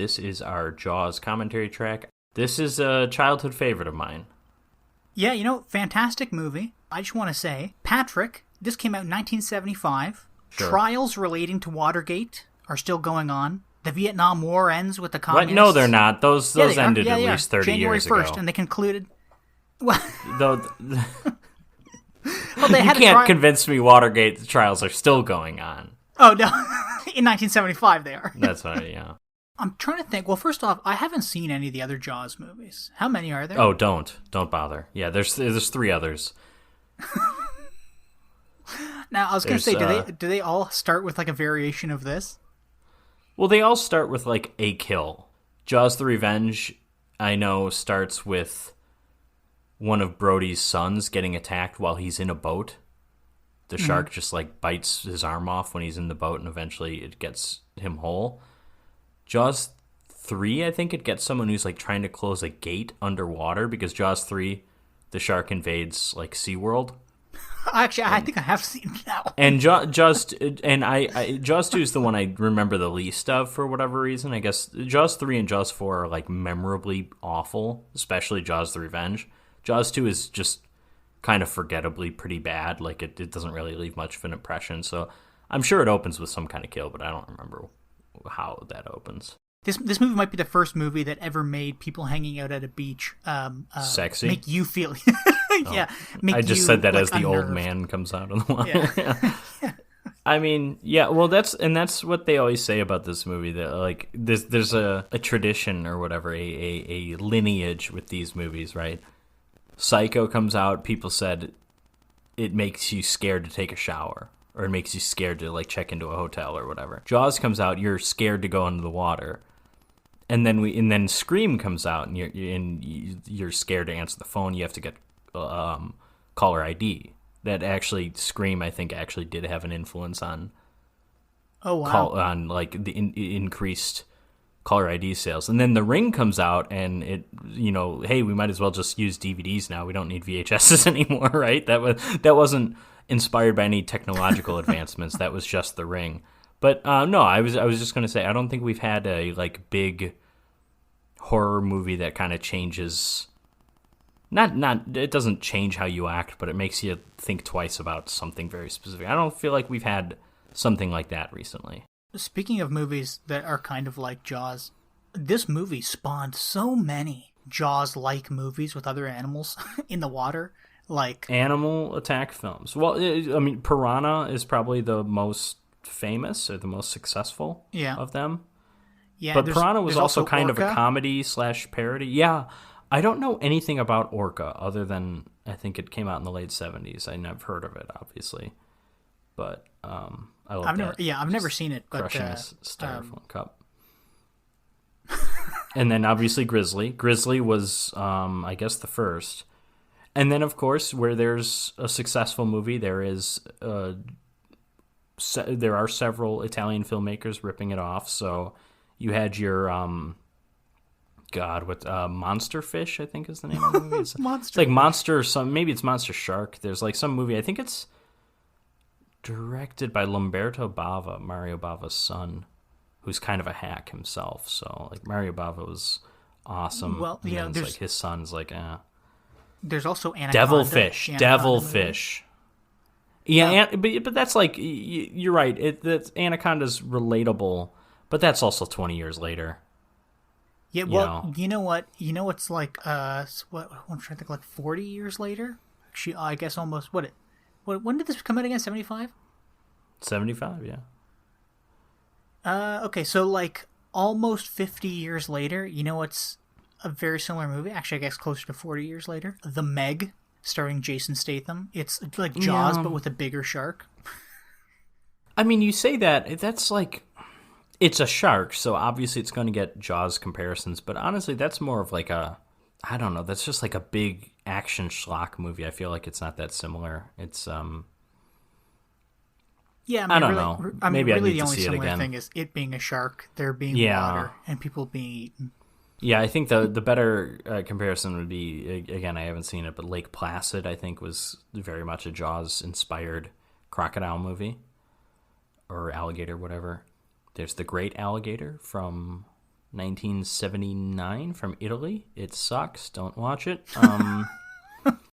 This is our Jaws commentary track. This is a childhood favorite of mine. Yeah, fantastic movie. I just want to say, Patrick, this came out in 1975. Sure. Trials relating to Watergate are still going on. The Vietnam War ends with the communists. What? No, they're not. Those ended at least 30 January years 1st, ago. and they concluded... Well, Though, well, they you had can't convince me Watergate trials are still going on. Oh, no. In 1975, they are. That's right, yeah. I'm trying to think. Well, first off, I haven't seen any of the other Jaws movies. How many are there? Oh, don't bother. Yeah, there's 3 others. Now, I was going to say, do they all start with like a variation of this? Well, they all start with like a kill. Jaws: The Revenge, I know, starts with one of Brody's sons getting attacked while he's in a boat. The shark just like bites his arm off when he's in the boat, and eventually it gets him whole. Jaws 3, I think it gets someone who's like trying to close a gate underwater, because Jaws 3, the shark invades like SeaWorld. Actually, I think I have seen that one. And Jaws 2 is the one I remember the least of for whatever reason. I guess Jaws 3 and Jaws 4 are like memorably awful, especially Jaws: The Revenge. Jaws 2 is just kind of forgettably pretty bad. Like it doesn't really leave much of an impression. So I'm sure it opens with some kind of kill, but I don't remember how that opens. This movie might be the first movie that ever made people hanging out at a beach sexy. Make you feel yeah. I just said that as the unnerved. old man comes out of the water. Yeah. I mean, yeah. Well, that's what they always say about this movie. That like there's a tradition or whatever, a lineage with these movies, right? Psycho comes out, people said it makes you scared to take a shower, or it makes you scared to like check into a hotel or whatever. Jaws comes out, you're scared to go into the water, and then Scream comes out, and you're scared to answer the phone. You have to get caller ID. That actually, Scream, I think, actually did have an influence on on like the increased caller ID sales. And then The Ring comes out, and it, hey, we might as well just use DVDs now. We don't need VHSs anymore, right? That wasn't inspired by any technological advancements. That was just The Ring. But no, I was just going to say, I don't think we've had a like big horror movie that kind of changes. Not it doesn't change how you act, but it makes you think twice about something very specific. I don't feel like we've had something like that recently. Speaking of movies that are kind of like Jaws, this movie spawned so many Jaws-like movies with other animals in the water, like animal attack films. Well, I mean, Piranha is probably the most famous or the most successful of them. Yeah, but Piranha was also kind Orca. of a comedy/parody. Yeah, I don't know anything about Orca other than I think it came out in the late 70s. I never heard of it, obviously, but I love I've never seen it, but crushing a styrofoam cup. And then obviously Grizzly. Grizzly was, I guess, the first. And then, of course, where there's a successful movie, there are several Italian filmmakers ripping it off. So you had your Monster Fish, I think is the name of the movie. It's like Monster or some, maybe it's Monster Shark. There's like some movie, I think it's directed by Lamberto Bava, Mario Bava's son, who's kind of a hack himself. So like Mario Bava was awesome. Well, and yeah, then it's like his son's like, There's also Anaconda. Devilfish. Yeah, but that's like, you're right. That Anaconda's relatable, but that's also 20 years later. Yeah, well, you know what? You know what's like, I'm trying to think, like 40 years later? Actually, I guess almost, when did this come out again? 75? 75, yeah. Okay, so like almost 50 years later, you know what's a very similar movie? Actually, I guess closer to 40 years later. The Meg, starring Jason Statham. It's like Jaws, but with a bigger shark. I mean, you say that's like, it's a shark, so obviously it's going to get Jaws comparisons, but honestly, that's more of like I don't know, that's just like a big action schlock movie. I feel like it's not that similar. It's, yeah, I don't know. Maybe really I need the to only see it similar again. thing is it being a shark, there being water, and people being eaten. Yeah, I think the better comparison would be, again, I haven't seen it, but Lake Placid, I think, was very much a Jaws-inspired crocodile movie, or alligator, whatever. There's The Great Alligator from 1979 from Italy. It sucks. Don't watch it.